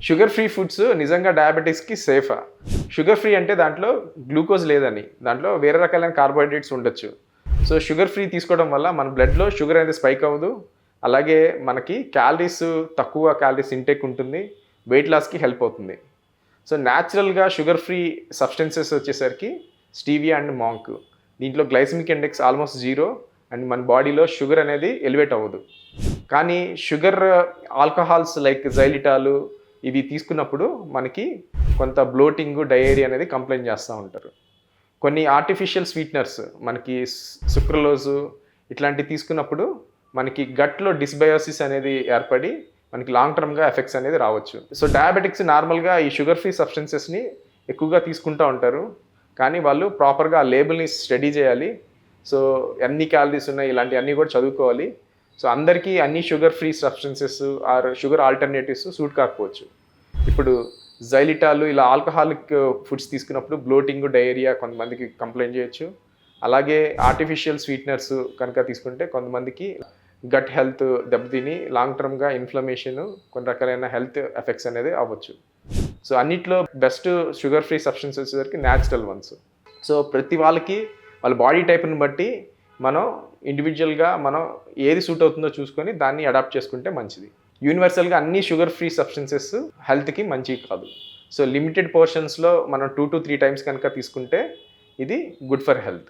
Sugar free foods నిజంగా డయాబెటిక్స్కి సేఫా? Sugar free అంటే దాంట్లో గ్లూకోజ్ లేదని, దాంట్లో వేరే రకాలైన కార్బోహైడ్రేట్స్ ఉండొచ్చు. సో షుగర్ ఫ్రీ తీసుకోవడం వల్ల మన బ్లడ్లో షుగర్ అనేది స్పైక్ అవ్వదు. అలాగే మనకి తక్కువ క్యాలరీస్ ఇంటేక్ ఉంటుంది. వెయిట్ లాస్కి హెల్ప్ అవుతుంది. సో న్యాచురల్గా షుగర్ ఫ్రీ సబ్స్టెన్సెస్ వచ్చేసరికి స్టీవియా అండ్ మాంక్. దీంట్లో గ్లైసెమిక్ ఇండెక్స్ ఆల్మోస్ట్ 0 అండ్ మన బాడీలో షుగర్ అనేది ఎలివేట్ అవ్వదు. కానీ షుగర్ ఆల్కహాల్స్ లైక్ జైలిటాలు ఇవి తీసుకున్నప్పుడు మనకి కొంత బ్లోటింగ్, డయేరియా అనేది కంప్లైంట్ చేస్తూ ఉంటారు. కొన్ని ఆర్టిఫిషియల్ స్వీట్నర్స్ మనకి సుక్రలోజు ఇట్లాంటివి తీసుకున్నప్పుడు మనకి గట్లో డిస్బయోసిస్ అనేది ఏర్పడి మనకి లాంగ్ టర్మ్గా ఎఫెక్ట్స్ అనేది రావచ్చు. సో డయాబెటిక్స్ నార్మల్గా ఈ షుగర్ ఫ్రీ సబ్స్టెన్సెస్ని ఎక్కువగా తీసుకుంటూ ఉంటారు. కానీ వాళ్ళు ప్రాపర్గా ఆ లేబుల్ని స్టడీ చేయాలి. సో ఎన్ని క్యాలరీస్ ఉన్నాయి ఇలాంటివన్నీ కూడా చదువుకోవాలి. సో అందరికీ అన్ని sugar free substances or sugar alternatives suit కాకపోవచ్చు. ఇప్పుడు జైలిటాలు ఇలా ఆల్కహాలిక్ ఫుడ్స్ తీసుకున్నప్పుడు బ్లోటింగ్, డయేరియా కొంతమందికి కంప్లైంట్ చేయొచ్చు. అలాగే ఆర్టిఫిషియల్ స్వీట్నర్స్ కనుక తీసుకుంటే కొంతమందికి గట్ హెల్త్ దెబ్బతిని లాంగ్ టర్మ్గా ఇన్ఫ్లమేషన్, కొన్ని రకాలైన హెల్త్ ఎఫెక్ట్స్ అనేది అవ్వచ్చు. సో అన్నిట్లో బెస్ట్ షుగర్ ఫ్రీ సబ్స్టెన్సెస్ వచ్చేసరికి న్యాచురల్ వన్స్. సో ప్రతి వాళ్ళకి వాళ్ళ బాడీ టైప్ని బట్టి మనం ఇండివిజువల్గా మనం ఏది సూట్ అవుతుందో చూసుకొని దాన్ని అడాప్ట్ చేసుకుంటే మంచిది. యూనివర్సల్గా అన్ని షుగర్ ఫ్రీ సబ్స్టెన్సెస్ హెల్త్కి మంచివి కాదు. సో లిమిటెడ్ పోర్షన్స్లో మనం 2 to 3 times కనుక తీసుకుంటే ఇది గుడ్ ఫర్ హెల్త్.